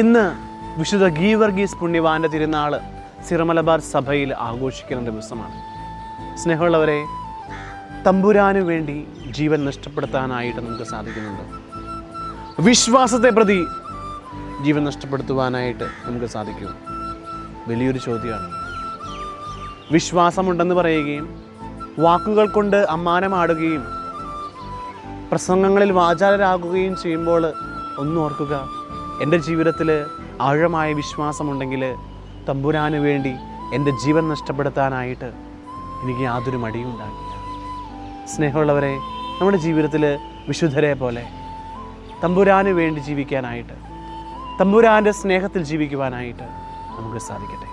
ഇന്ന് വിശുദ്ധ ഗീവർഗീസ് പുണ്യവാന്റെ തിരുനാൾ സിറമലബാർ സഭയിൽ ആഘോഷിക്കുന്ന ദിവസമാണ്. സ്നേഹമുള്ളവരെ, തമ്പുരാനു വേണ്ടി ജീവൻ നഷ്ടപ്പെടുത്താനായിട്ട് നമുക്ക് സാധിക്കുന്നുണ്ട്. വിശ്വാസത്തെ പ്രതി ജീവൻ നഷ്ടപ്പെടുത്തുവാനായിട്ട് നമുക്ക് സാധിക്കും. വലിയൊരു ചോദ്യമാണ്. വിശ്വാസമുണ്ടെന്ന് പറയുകയും വാക്കുകൾ കൊണ്ട് അമ്മാനമാടുകയും പ്രസംഗങ്ങളിൽ വാചാലരാകുകയും ചെയ്യുമ്പോൾ ഒന്നോർക്കുക, എൻ്റെ ജീവിതത്തിൽ ആഴമായ വിശ്വാസമുണ്ടെങ്കിൽ തമ്പുരാന് വേണ്ടി എൻ്റെ ജീവൻ നഷ്ടപ്പെടുത്താനായിട്ട് എനിക്ക് യാതൊരു മടിയും ഉണ്ടാകില്ല. സ്നേഹമുള്ളവരെ, നമ്മുടെ ജീവിതത്തിൽ വിശുദ്ധരെ പോലെ തമ്പുരാന് വേണ്ടി ജീവിക്കാനായിട്ട്, തമ്പുരാൻ്റെ സ്നേഹത്തിൽ ജീവിക്കുവാനായിട്ട് നമുക്ക് സാധിക്കട്ടെ.